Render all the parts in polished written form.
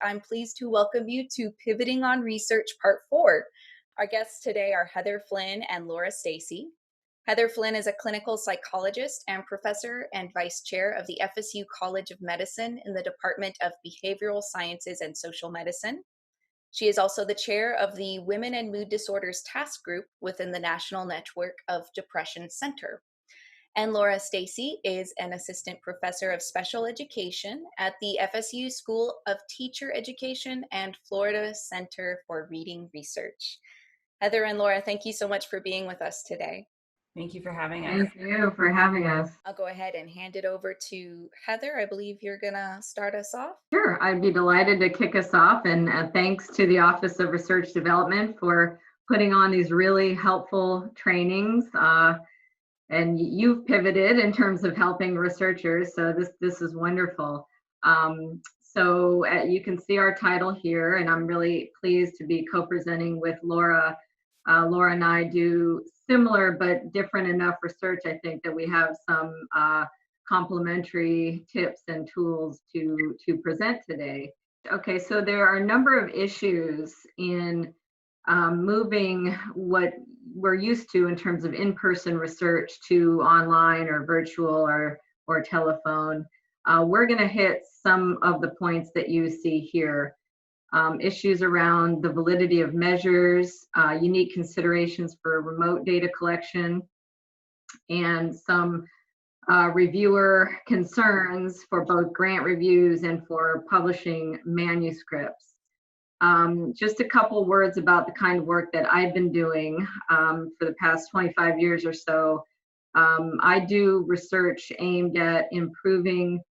I'm pleased to welcome you to Pivoting on Research Part 4. Our guests today are Heather Flynn and Laura Steacy. Heather Flynn is a clinical psychologist and professor and vice chair of the FSU College of Medicine in the Department of Behavioral Sciences and Social Medicine. She is also the chair of the Women and Mood Disorders Task Group within the National Network of Depression Center. And Laura Steacy is an assistant professor of special education at the FSU School of Teacher Education and Florida Center for Reading Research. Heather and Laura, thank you so much for being with us today. Thank you for having us. Thank you for having us. I'll go ahead and hand it over to Heather. I believe you're going to start us off. Sure, I'd be delighted to kick us off, and thanks to the Office of Research Development for putting on these really helpful trainings. And you've pivoted in terms of helping researchers, so this is wonderful. So you can see our title here, and I'm really pleased to be co-presenting with Laura. Laura and I do similar but different enough research, I think, that we have some complementary tips and tools to present today. Okay, so there are a number of issues in moving what we're used to in terms of in-person research to online or virtual or telephone. We're going to hit some of the points that you see here. Issues around the validity of measures, unique considerations for remote data collection, and some reviewer concerns for both grant reviews and for publishing manuscripts. Just a couple words about the kind of work that I've been doing for the past 25 years or so. I do research aimed at improving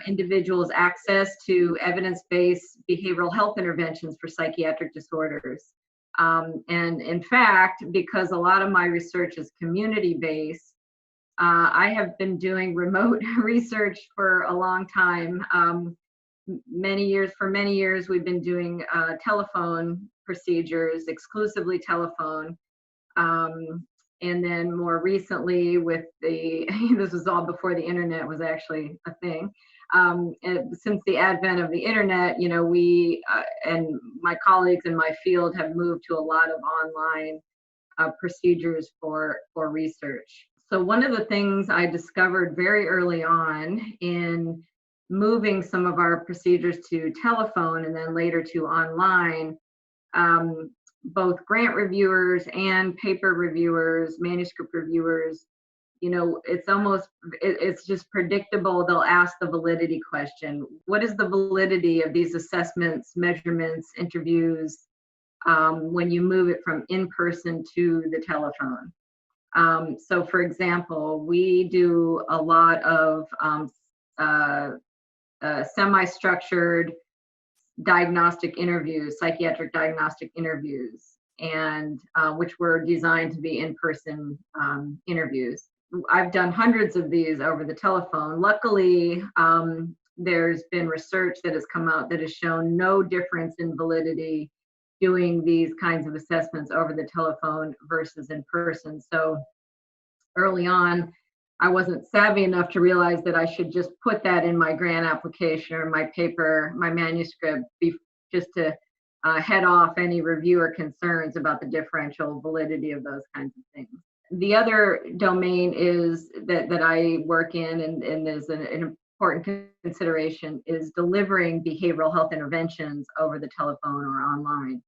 individuals' access to evidence-based behavioral health interventions for psychiatric disorders. And in fact, because a lot of my research is community-based, I have been doing remote research for a long time. For many years, we've been doing telephone procedures, exclusively telephone. And then more recently with this was all before the internet was actually a thing. Since the advent of the internet, we and my colleagues in my field have moved to a lot of online procedures for research. So one of the things I discovered very early on in moving some of our procedures to telephone and then later to online, both grant reviewers and paper reviewers, manuscript reviewers, it's just predictable. They'll ask the validity question. What is the validity of these assessments, measurements, interviews when you move it from in-person to the telephone? So for example, we do a lot of semi-structured diagnostic interviews, psychiatric diagnostic interviews, and which were designed to be in-person interviews. I've done hundreds of these over the telephone. Luckily, there's been research that has come out that has shown no difference in validity doing these kinds of assessments over the telephone versus in person. So early on, I wasn't savvy enough to realize that I should just put that in my grant application or my paper, my manuscript, just to head off any reviewer concerns about the differential validity of those kinds of things. The other domain is that I work in and is an important consideration is delivering behavioral health interventions over the telephone or online.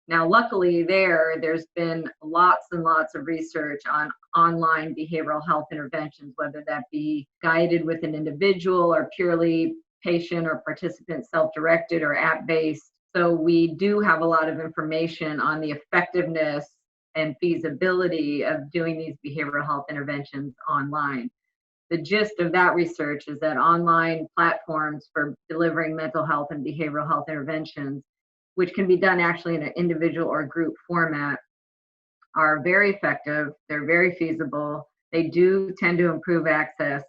Now, luckily there's been lots and lots of research on online behavioral health interventions, whether that be guided with an individual or purely patient or participant self-directed or app-based. So we do have a lot of information on the effectiveness and feasibility of doing these behavioral health interventions online. The gist of that research is that online platforms for delivering mental health and behavioral health interventions, which can be done actually in an individual or group format, are very effective. They're very feasible. They do tend to improve access.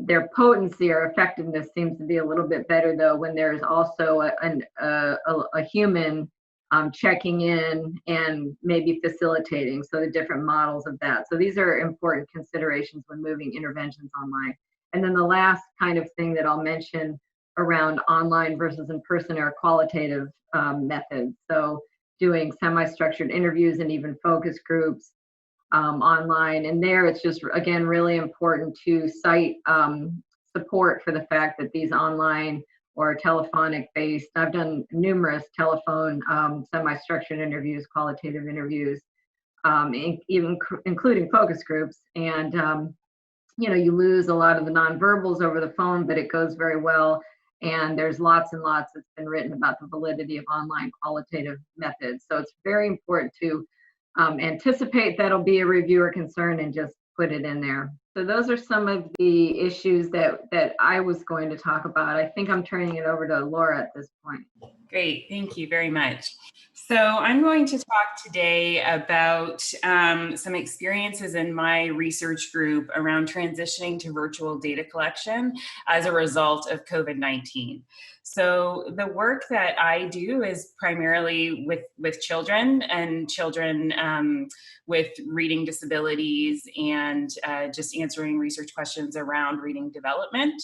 Their potency or effectiveness seems to be a little bit better, though, when there's also a human checking in and maybe facilitating, so the different models of that. So these are important considerations when moving interventions online. And then the last kind of thing that I'll mention around online versus in-person or qualitative methods. So doing semi-structured interviews and even focus groups online. And there it's just, again, really important to cite support for the fact that these online or telephonic based, I've done numerous telephone semi-structured interviews, qualitative interviews, even including focus groups. And, you lose a lot of the nonverbals over the phone, but it goes very well. And there's lots and lots that's been written about the validity of online qualitative methods. So it's very important to anticipate that'll be a reviewer concern and just put it in there. So those are some of the issues that I was going to talk about. I think I'm turning it over to Laura at this point. Great, thank you very much. So I'm going to talk today about some experiences in my research group around transitioning to virtual data collection as a result of COVID-19. So the work that I do is primarily with children and children with reading disabilities and just answering research questions around reading development.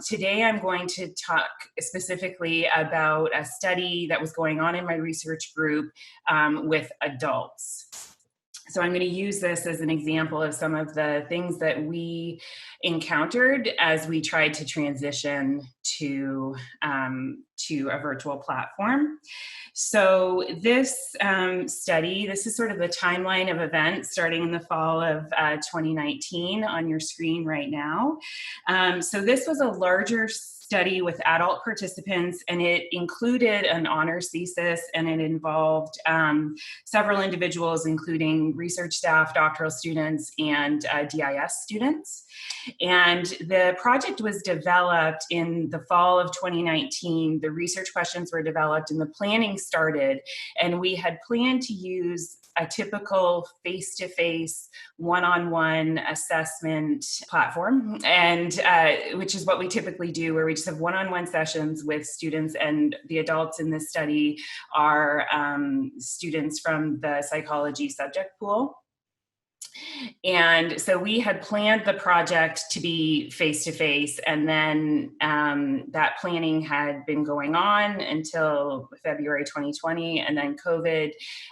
Today I'm going to talk specifically about a study that was going on in my research group with adults. So I'm going to use this as an example of some of the things that we encountered as we tried to transition to a virtual platform. So this study, this is sort of the timeline of events starting in the fall of 2019 on your screen right now. So this was a larger study with adult participants, and it included an honors thesis, and it involved several individuals, including research staff, doctoral students, and DIS students. And the project was developed in the fall of 2019. The research questions were developed and the planning started, and we had planned to use a typical face-to-face, one-on-one assessment platform, and which is what we typically do, where we just have one-on-one sessions with students, and the adults in this study are students from the psychology subject pool. And so we had planned the project to be face-to-face, and then that planning had been going on until February 2020, and then COVID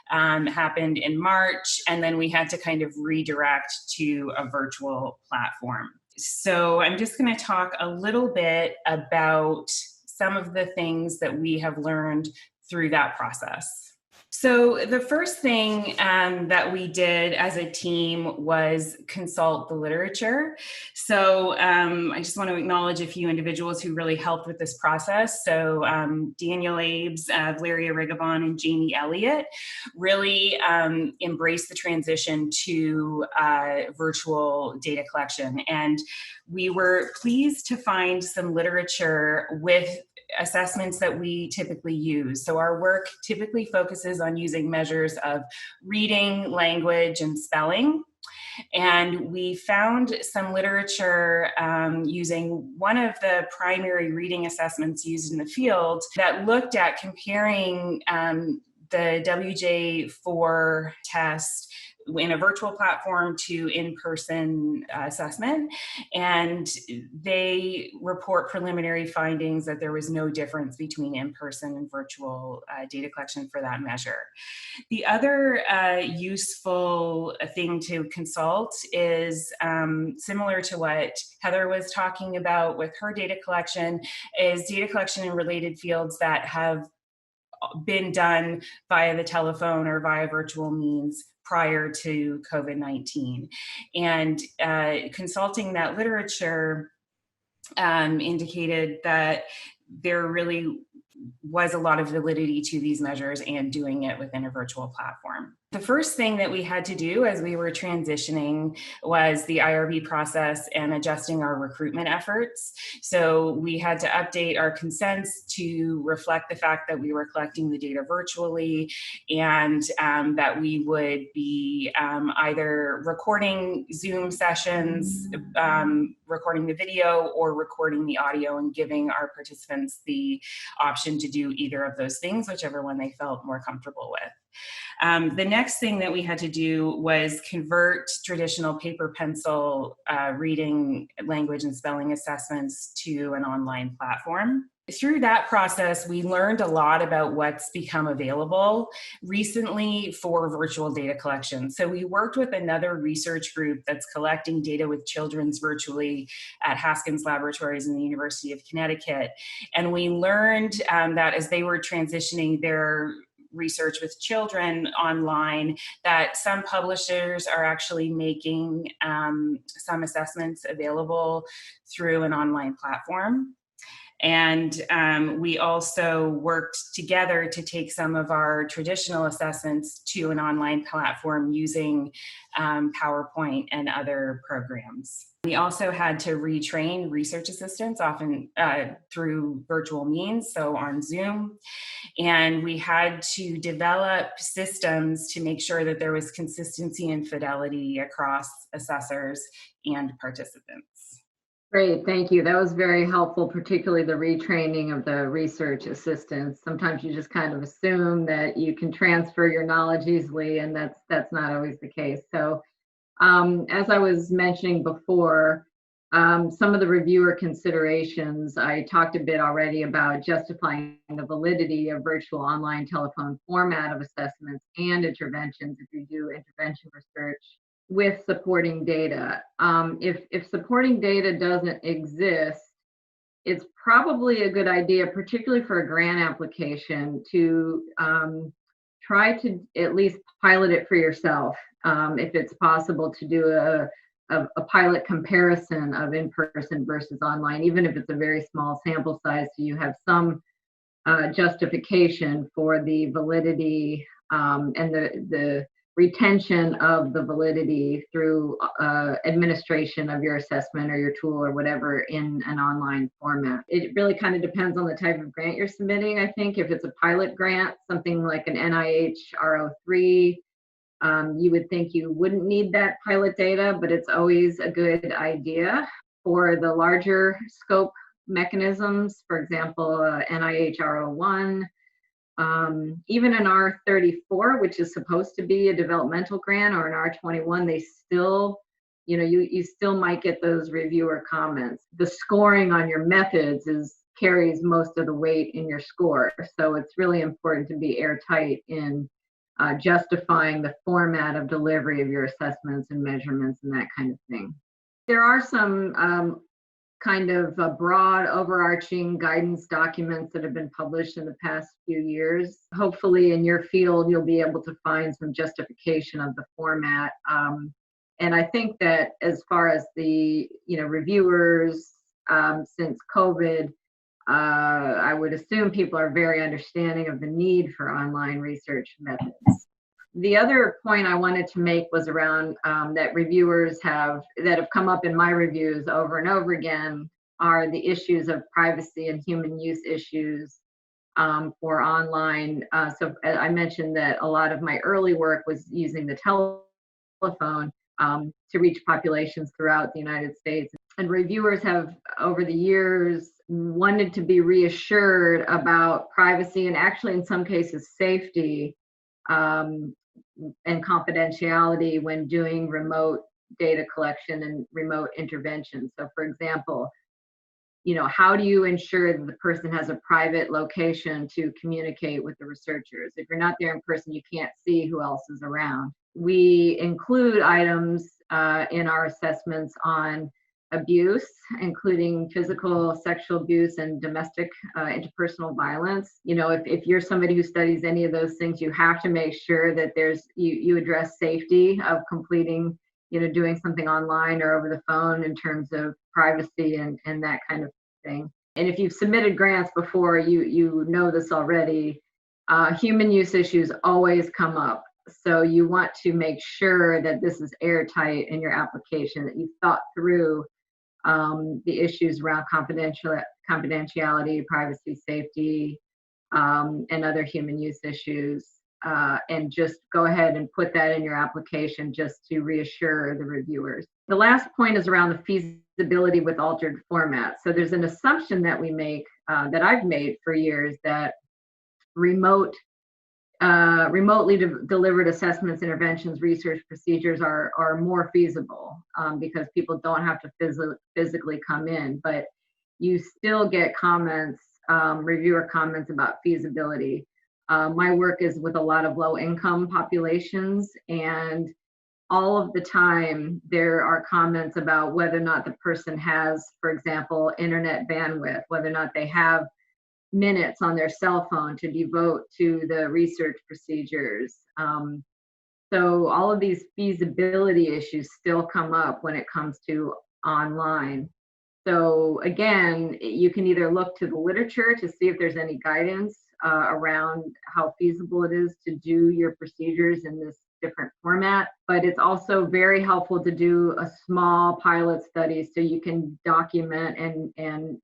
happened in March, and then we had to kind of redirect to a virtual platform. So I'm just going to talk a little bit about some of the things that we have learned through that process. So the first thing that we did as a team was consult the literature. So I just want to acknowledge a few individuals who really helped with this process. So Daniel Abes, Valeria Rigabon, and Jamie Elliott really embraced the transition to virtual data collection. And we were pleased to find some literature with assessments that we typically use. So our work typically focuses on using measures of reading, language, and spelling. And we found some literature using one of the primary reading assessments used in the field that looked at comparing the WJ4 test in a virtual platform to in-person assessment. And they report preliminary findings that there was no difference between in-person and virtual data collection for that measure. The other useful thing to consult is similar to what Heather was talking about with her data collection, is data collection in related fields that have been done via the telephone or via virtual means prior to COVID-19. And consulting that literature indicated that there really was a lot of validity to these measures and doing it within a virtual platform. The first thing that we had to do as we were transitioning was the IRB process and adjusting our recruitment efforts. So we had to update our consents to reflect the fact that we were collecting the data virtually, and that we would be either recording Zoom sessions, recording the video, or recording the audio, and giving our participants the option to do either of those things, whichever one they felt more comfortable with. The next thing that we had to do was convert traditional paper pencil reading, language, and spelling assessments to an online platform. Through that process, we learned a lot about what's become available recently for virtual data collection. So we worked with another research group that's collecting data with children's virtually at Haskins Laboratories in the University of Connecticut. And we learned that as they were transitioning their research with children online, that some publishers are actually making some assessments available through an online platform. And we also worked together to take some of our traditional assessments to an online platform using PowerPoint and other programs. We also had to retrain research assistants, often through virtual means, so on Zoom. And we had to develop systems to make sure that there was consistency and fidelity across assessors and participants. Great, thank you. That was very helpful, particularly the retraining of the research assistants. Sometimes you just kind of assume that you can transfer your knowledge easily, and that's not always the case. So as I was mentioning before, some of the reviewer considerations, I talked a bit already about justifying the validity of virtual online telephone format of assessments and interventions if you do intervention research with supporting data. If supporting data doesn't exist, it's probably a good idea, particularly for a grant application, to try to at least pilot it for yourself. If it's possible to do a pilot comparison of in-person versus online, even if it's a very small sample size, so you have some justification for the validity and the retention of the validity through administration of your assessment or your tool or whatever in an online format. It really kind of depends on the type of grant you're submitting, I think. If it's a pilot grant, something like an NIH R03, you would think you wouldn't need that pilot data, but it's always a good idea. For the larger scope mechanisms, for example, NIH R01, even an R34, which is supposed to be a developmental grant, or an R21, they still, you still might get those reviewer comments. The scoring on your methods carries most of the weight in your score. So it's really important to be airtight in justifying the format of delivery of your assessments and measurements and that kind of thing. There are some kind of broad overarching guidance documents that have been published in the past few years. Hopefully in your field, you'll be able to find some justification of the format. And I think that as far as the reviewers, since COVID, I would assume people are very understanding of the need for online research methods. The other point I wanted to make was around that reviewers that have come up in my reviews over and over again are the issues of privacy and human use issues for online. So I mentioned that a lot of my early work was using the telephone to reach populations throughout the United States. And reviewers have, over the years, wanted to be reassured about privacy and actually in some cases safety and confidentiality when doing remote data collection and remote intervention. So for example, how do you ensure that the person has a private location to communicate with the researchers? If you're not there in person, you can't see who else is around. We include items in our assessments on abuse, including physical, sexual abuse, and domestic interpersonal violence. If you're somebody who studies any of those things, you have to make sure that you address safety of completing, doing something online or over the phone in terms of privacy and that kind of thing. And if you've submitted grants before, you know this already, human use issues always come up. So you want to make sure that this is airtight in your application, that you've thought through the issues around confidentiality, privacy, safety, and other human use issues, and just go ahead and put that in your application just to reassure the reviewers. The last point is around the feasibility with altered formats. So there's an assumption that we make, that I've made for years, that remote remotely delivered assessments, interventions, research procedures are more feasible because people don't have to physically come in, but you still get comments, reviewer comments about feasibility. My work is with a lot of low-income populations, and all of the time there are comments about whether or not the person has, for example, internet bandwidth, whether or not they have minutes on their cell phone to devote to the research procedures. So all of these feasibility issues still come up when it comes to online. So again, you can either look to the literature to see if there's any guidance around how feasible it is to do your procedures in this different format, but it's also very helpful to do a small pilot study so you can document and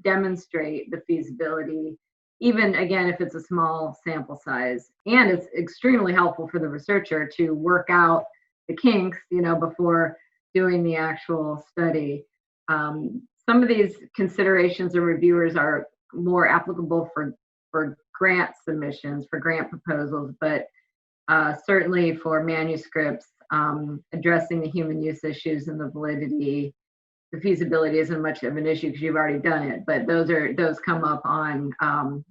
demonstrate the feasibility, even again, if it's a small sample size. And it's extremely helpful for the researcher to work out the kinks, before doing the actual study. Some of these considerations of reviewers are more applicable for grant submissions, for grant proposals, but certainly for manuscripts, addressing the human use issues and the validity, the feasibility isn't much of an issue because you've already done it, but those come up on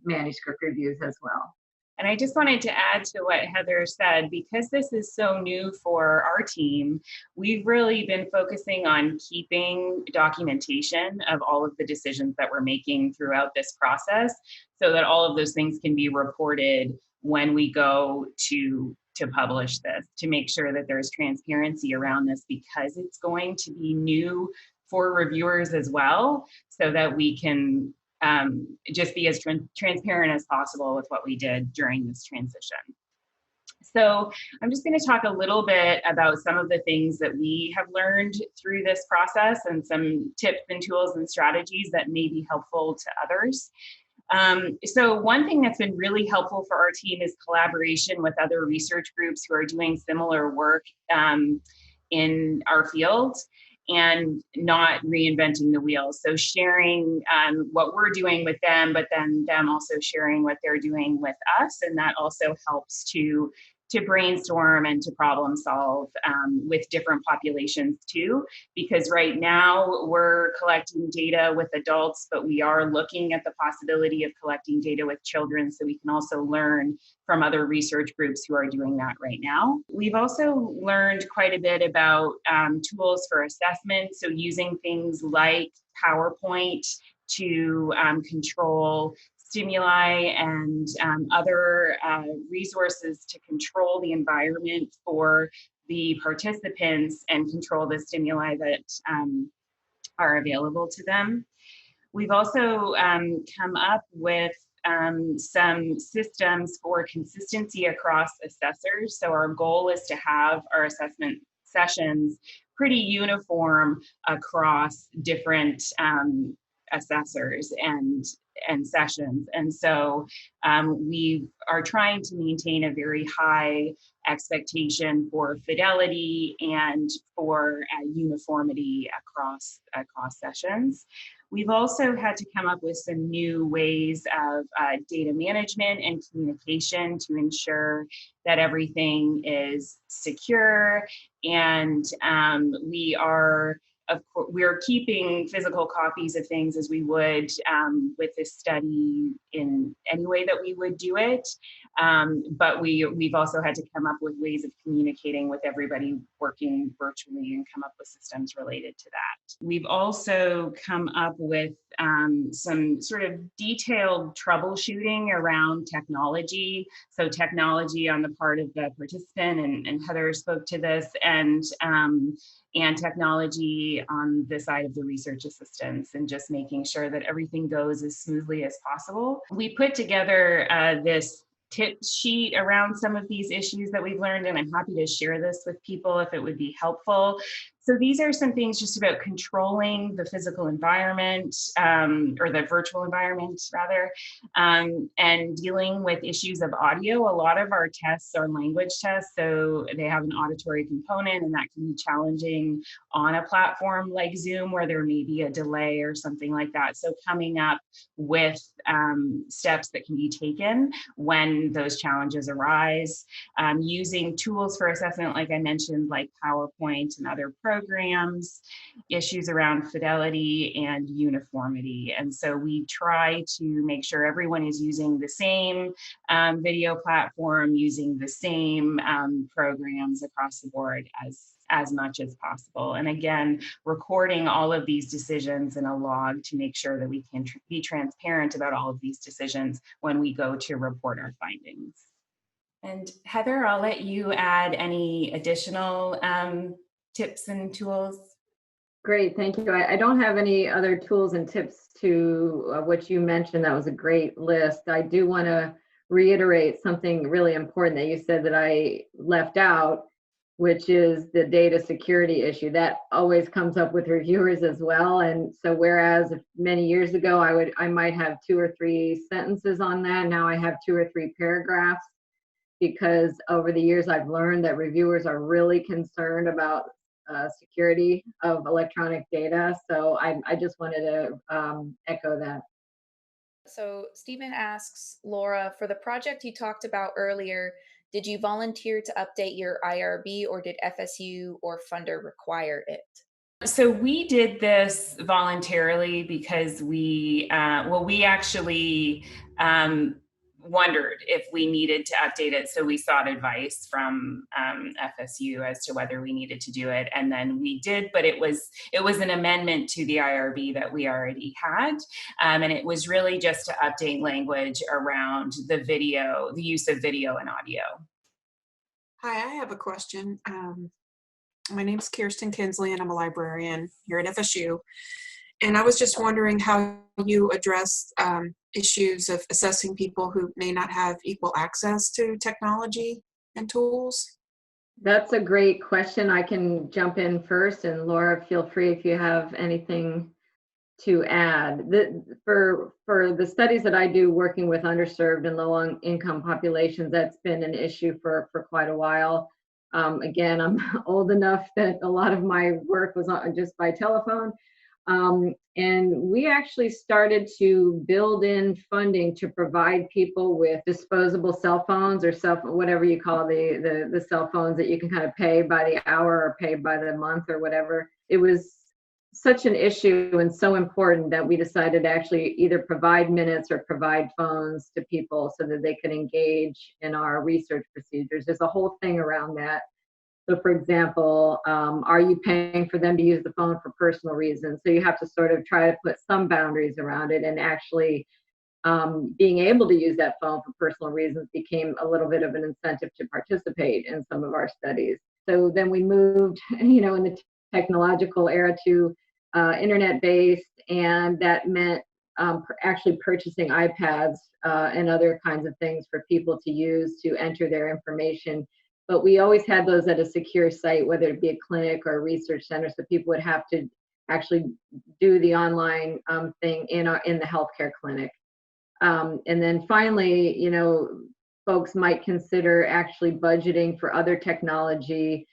manuscript reviews as well. And I just wanted to add to what Heather said, because this is so new for our team, we've really been focusing on keeping documentation of all of the decisions that we're making throughout this process so that all of those things can be reported when we go to publish this, to make sure that there's transparency around this, because it's going to be new for reviewers as well, so that we can just be as transparent as possible with what we did during this transition. So I'm just going to talk a little bit about some of the things that we have learned through this process and some tips and tools and strategies that may be helpful to others. So one thing that's been really helpful for our team is collaboration with other research groups who are doing similar work in our field, and not reinventing the wheel. So sharing what we're doing with them, but then them also sharing what they're doing with us. And that also helps to brainstorm and to problem solve with different populations too. Because right now we're collecting data with adults, but we are looking at the possibility of collecting data with children, so we can also learn from other research groups who are doing that right now. We've also learned quite a bit about tools for assessment. So using things like PowerPoint to control stimuli and other resources to control the environment for the participants and control the stimuli that are available to them. We've also come up with some systems for consistency across assessors. So our goal is to have our assessment sessions pretty uniform across different assessors and sessions. And so we are trying to maintain a very high expectation for fidelity and for uniformity across sessions. We've also had to come up with some new ways of data management and communication to ensure that everything is secure, and we're keeping physical copies of things as we would with this study in any way that we would do it. But we've also had to come up with ways of communicating with everybody working virtually and come up with systems related to that. We've also come up with some sort of detailed troubleshooting around technology. So technology on the part of the participant, and Heather spoke to this, and technology on the side of the research assistants, and just making sure that everything goes as smoothly as possible. We put together this tip sheet around some of these issues that we've learned, and I'm happy to share this with people if it would be helpful. So these are some things just about controlling the physical environment, or the virtual environment rather, and dealing with issues of audio. A lot of our tests are language tests, so they have an auditory component, and that can be challenging on a platform like Zoom where there may be a delay or something like that. So coming up with steps that can be taken when those challenges arise, using tools for assessment, like I mentioned, like PowerPoint and other programs, issues around fidelity and uniformity. And so we try to make sure everyone is using the same video platform, using the same programs across the board as much as possible. And again, recording all of these decisions in a log to make sure that we can be transparent about all of these decisions when we go to report our findings. And Heather, I'll let you add any additional tips and tools. Great, thank you. I don't have any other tools and tips to what you mentioned. That was a great list. I do want to reiterate something really important that you said that I left out, which is the data security issue. That always comes up with reviewers as well. And so whereas many years ago I might have 2 or 3 sentences on that, now I have 2 or 3 paragraphs, because over the years I've learned that reviewers are really concerned about security of electronic data. So I just wanted to echo that. So Stephen asks, Laura, for the project you talked about earlier, did you volunteer to update your IRB, or did FSU or funder require it? So we did this voluntarily because we actually wondered if we needed to update it. So we sought advice from FSU as to whether we needed to do it. And then we did, but it was an amendment to the IRB that we already had. And it was really just to update language around the use of video and audio. Hi, I have a question. My name is Kirsten Kinsley, and I'm a librarian here at FSU. And I was just wondering how you address issues of assessing people who may not have equal access to technology and tools. That's a great question. I can jump in first, and Laura, feel free if you have anything to add. For the studies that I do working with underserved and low income populations, that's been an issue for quite a while. Again, I'm old enough that a lot of my work was just by telephone. And we actually started to build in funding to provide people with disposable cell phones, or whatever you call the cell phones that you can kind of pay by the hour or pay by the month or whatever. It was such an issue and so important that we decided to actually either provide minutes or provide phones to people so that they could engage in our research procedures. There's a whole thing around that. So for example, are you paying for them to use the phone for personal reasons? So you have to sort of try to put some boundaries around it, and actually being able to use that phone for personal reasons became a little bit of an incentive to participate in some of our studies. So then we moved, in the technological era to internet-based, and that meant actually purchasing iPads and other kinds of things for people to use to enter their information. But we always had those at a secure site, whether it be a clinic or a research center, so people would have to actually do the online thing in the healthcare clinic. And then finally, folks might consider actually budgeting for other technology.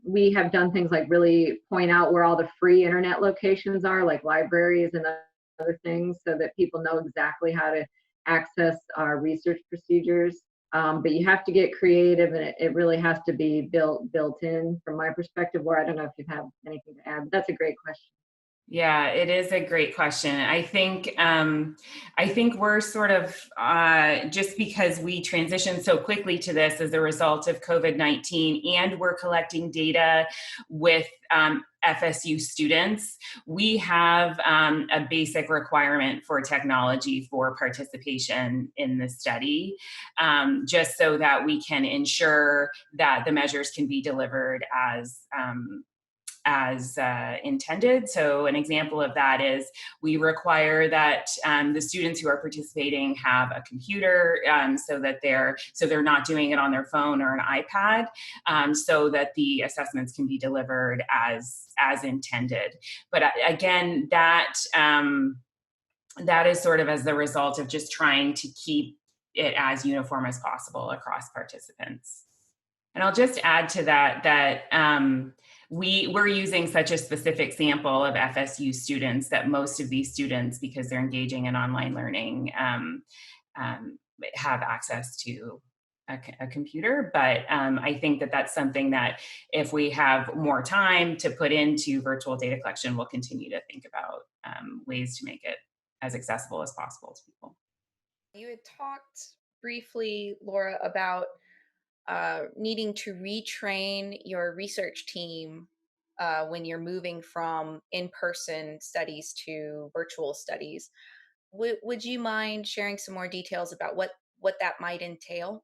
We have done things like really point out where all the free internet locations are, like libraries and other things, so that people know exactly how to access our research procedures. But you have to get creative, and it really has to be built in from my perspective. Where I don't know if you have anything to add, but that's a great question. Yeah, it is a great question. I think we're sort of just because we transitioned so quickly to this as a result of COVID-19, and we're collecting data with FSU students, we have a basic requirement for technology for participation in the study, just so that we can ensure that the measures can be delivered intended. So an example of that is we require that the students who are participating have a computer, so they're not doing it on their phone or an iPad, so that the assessments can be delivered as intended. But again, that is sort of as the result of just trying to keep it as uniform as possible across participants. And I'll just add to that we're using such a specific sample of FSU students that most of these students, because they're engaging in online learning, have access to a computer. But I think that that's something that if we have more time to put into virtual data collection, we'll continue to think about ways to make it as accessible as possible to people. You had talked briefly, Laura, about needing to retrain your research team when you're moving from in-person studies to virtual studies. Would you mind sharing some more details about what that might entail?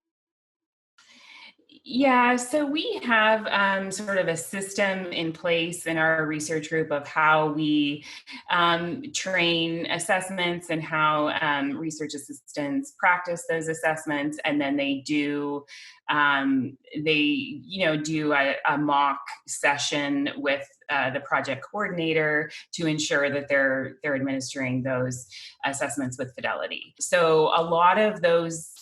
Yeah, so we have sort of a system in place in our research group of how we train assessments and how research assistants practice those assessments, and then they do do a mock session with the project coordinator to ensure that they're administering those assessments with fidelity. So a lot of those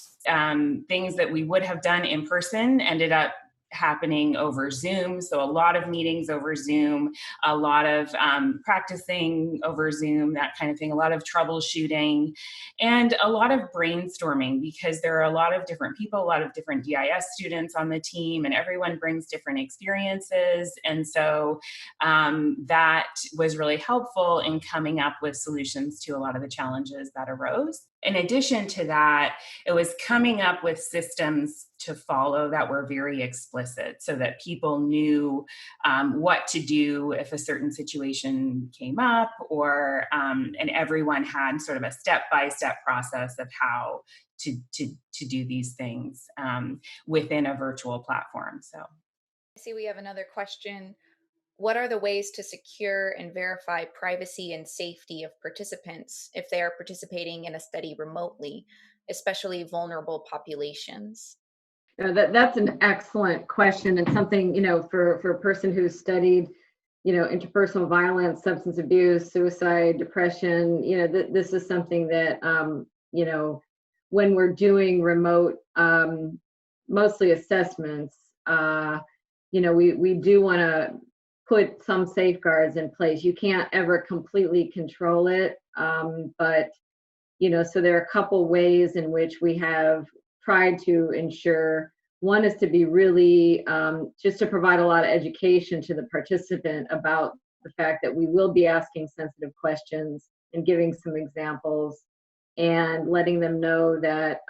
things that we would have done in person ended up happening over Zoom. So a lot of meetings over Zoom, a lot of practicing over Zoom, that kind of thing, a lot of troubleshooting, and a lot of brainstorming, because there are a lot of different people, a lot of different DIS students on the team, and everyone brings different experiences. And so that was really helpful in coming up with solutions to a lot of the challenges that arose. In addition to that, it was coming up with systems to follow that were very explicit, so that people knew what to do if a certain situation came up, or and everyone had sort of a step-by-step process of how to do these things within a virtual platform. So I see we have another question. What are the ways to secure and verify privacy and safety of participants if they are participating in a study remotely, especially vulnerable populations? That's an excellent question, and something, for a person who's studied, interpersonal violence, substance abuse, suicide, depression, this is something that, when we're doing remote, mostly assessments, we do want to put some safeguards in place. You can't ever completely control it, but so there are a couple ways in which we have tried to ensure. One is to be really just to provide a lot of education to the participant about the fact that we will be asking sensitive questions and giving some examples, and letting them know that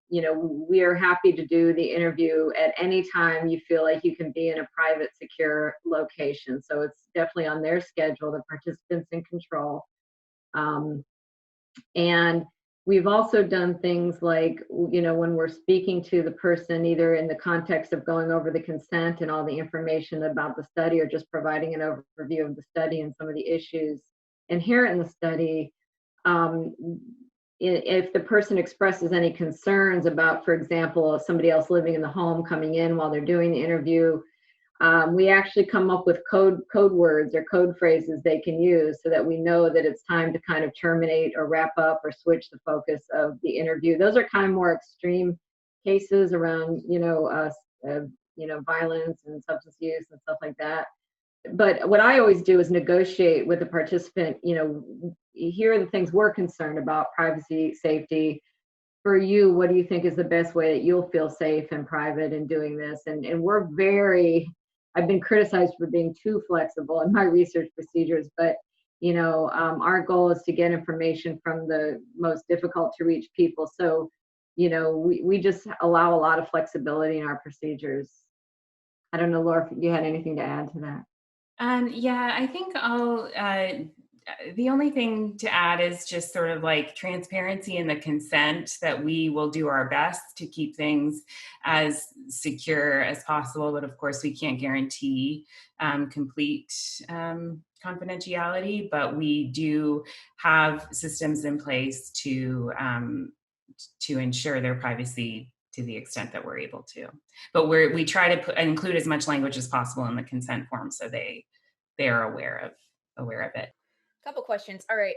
we are happy to do the interview at any time you feel like you can be in a private, secure location. So it's definitely on their schedule, the participants in control. And we've also done things like, when we're speaking to the person, either in the context of going over the consent and all the information about the study, or just providing an overview of the study and some of the issues inherent in the study. If the person expresses any concerns about, for example, somebody else living in the home coming in while they're doing the interview, we actually come up with code words or code phrases they can use, so that we know that it's time to kind of terminate or wrap up or switch the focus of the interview. Those are kind of more extreme cases around, violence and substance use and stuff like that. But what I always do is negotiate with the participant, here are the things we're concerned about: privacy, safety. For you, what do you think is the best way that you'll feel safe and private in doing this? And I've been criticized for being too flexible in my research procedures, but our goal is to get information from the most difficult to reach people. So, we just allow a lot of flexibility in our procedures. I don't know, Laura, if you had anything to add to that. Yeah, I think I'll The only thing to add is just sort of like transparency and the consent that we will do our best to keep things as secure as possible. But of course, we can't guarantee complete confidentiality, but we do have systems in place to ensure their privacy to the extent that we're able to. But we try to include as much language as possible in the consent form so they are aware of it. Couple questions. All right.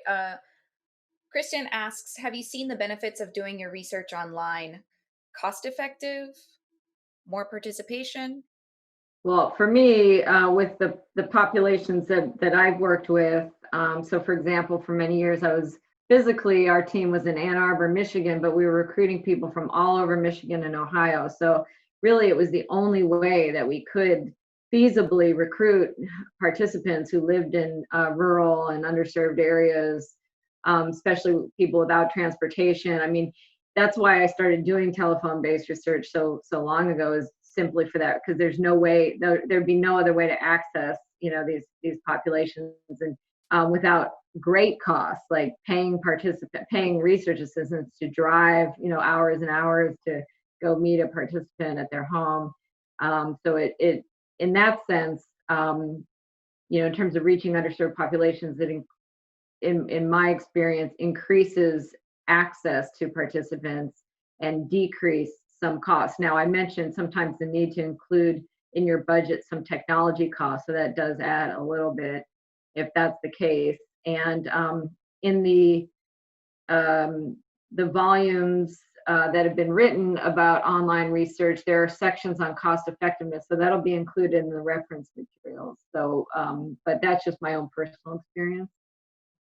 Kristen asks, have you seen the benefits of doing your research online? Cost effective? More participation? Well, for me, with the populations that I've worked with, so for example, for many years our team was in Ann Arbor, Michigan, but we were recruiting people from all over Michigan and Ohio. So really it was the only way that we could feasibly recruit participants who lived in rural and underserved areas, especially people without transportation. I mean, that's why I started doing telephone-based research so long ago, is simply for that, because there's no way, there'd be no other way to access, these populations, and without great costs, like paying research assistants to drive, hours and hours to go meet a participant at their home. So it in that sense, in terms of reaching underserved populations, it in my experience increases access to participants and decrease some costs. Now, I mentioned sometimes the need to include in your budget some technology costs, so that does add a little bit if that's the case. And in the volumes that have been written about online research, there are sections on cost effectiveness, so that'll be included in the reference materials. So, but that's just my own personal experience.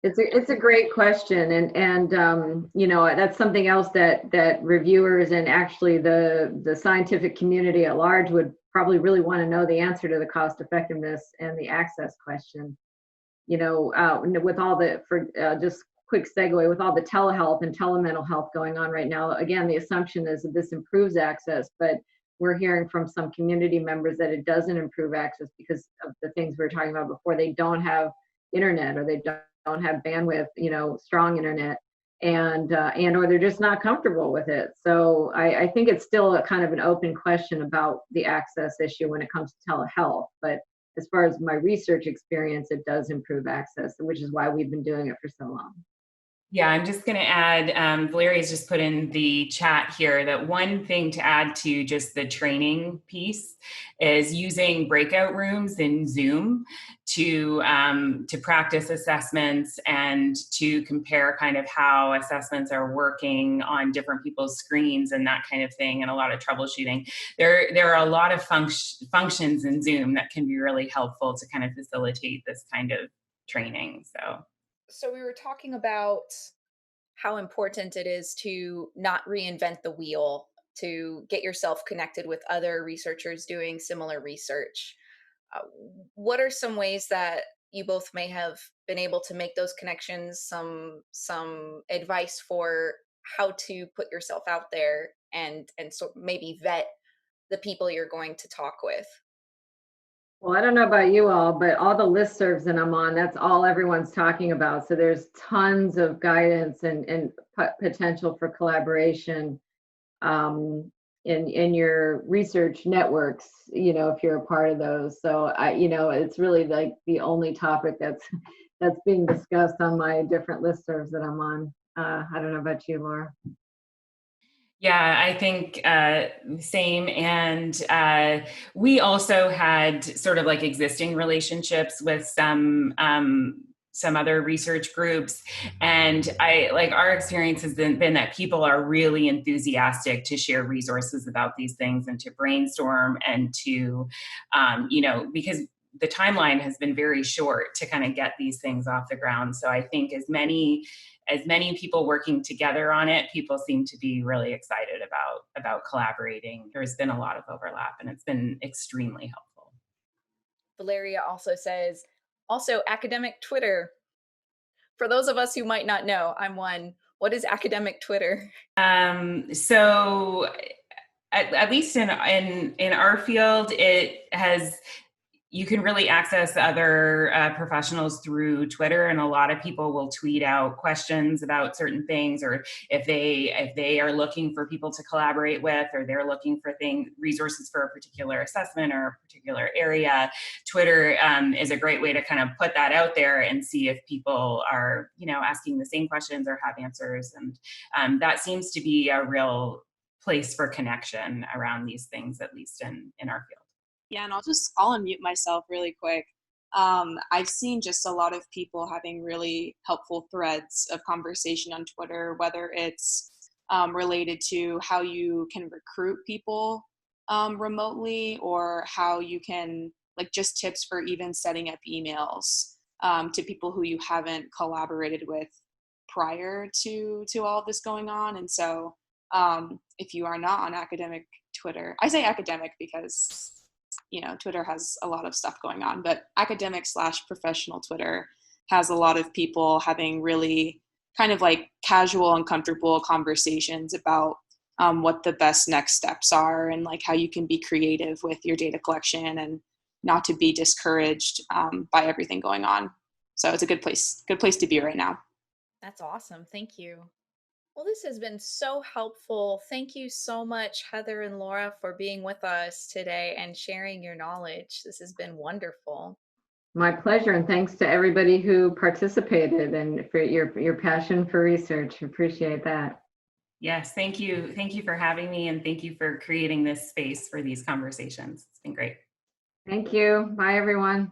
It's a great question, and that's something else that reviewers and actually the scientific community at large would probably really want to know the answer to the cost effectiveness and the access question. With all just quick segue, with all the telehealth and telemental health going on right now, again, the assumption is that this improves access, but we're hearing from some community members that it doesn't improve access because of the things we were talking about before. They don't have internet, or they don't have bandwidth, strong internet, and or they're just not comfortable with it. So I think it's still a kind of an open question about the access issue when it comes to telehealth. But as far as my research experience, it does improve access, which is why we've been doing it for so long. Yeah, I'm just going to add, Valeria's just put in the chat here that one thing to add to just the training piece is using breakout rooms in Zoom to practice assessments and to compare kind of how assessments are working on different people's screens and that kind of thing, and a lot of troubleshooting. There are a lot of functions in Zoom that can be really helpful to kind of facilitate this kind of training. So we were talking about how important it is to not reinvent the wheel, to get yourself connected with other researchers doing similar research. What are some ways that you both may have been able to make those connections? Some advice for how to put yourself out there and so maybe vet the people you're going to talk with. Well, I don't know about you all, but all the listservs that I'm on, that's all everyone's talking about. So there's tons of guidance and potential for collaboration in your research networks, if you're a part of those. So it's really like the only topic that's being discussed on my different listservs that I'm on. I don't know about you, Laura. Yeah, I think same. And we also had sort of like existing relationships with some other research groups. And our experience has been that people are really enthusiastic to share resources about these things and to brainstorm and to, because the timeline has been very short to kind of get these things off the ground. So I think as many people working together on it, people seem to be really excited about collaborating. There's been a lot of overlap, and it's been extremely helpful. Valeria also says, also academic Twitter. For those of us who might not know, I'm one. What is academic Twitter? So at least in our field, it has, you can really access other professionals through Twitter, and a lot of people will tweet out questions about certain things, or if they are looking for people to collaborate with, or they're looking for resources for a particular assessment or a particular area. Twitter is a great way to kind of put that out there and see if people are, asking the same questions or have answers, and that seems to be a real place for connection around these things, at least in our field. Yeah, and I'll unmute myself really quick. I've seen just a lot of people having really helpful threads of conversation on Twitter, whether it's related to how you can recruit people remotely, or how you can, like, just tips for even setting up emails to people who you haven't collaborated with prior to all of this going on. And so if you are not on academic Twitter, I say academic because Twitter has a lot of stuff going on, but academic/professional Twitter has a lot of people having really kind of like casual and comfortable conversations about what the best next steps are, and like how you can be creative with your data collection and not to be discouraged by everything going on. So it's a good place to be right now. That's awesome. Thank you. Well, this has been so helpful. Thank you so much, Heather and Laura, for being with us today and sharing your knowledge. This has been wonderful. My pleasure, and thanks to everybody who participated and for your passion for research. Appreciate that. Yes, thank you. Thank you for having me, and thank you for creating this space for these conversations. It's been great. Thank you. Bye, everyone.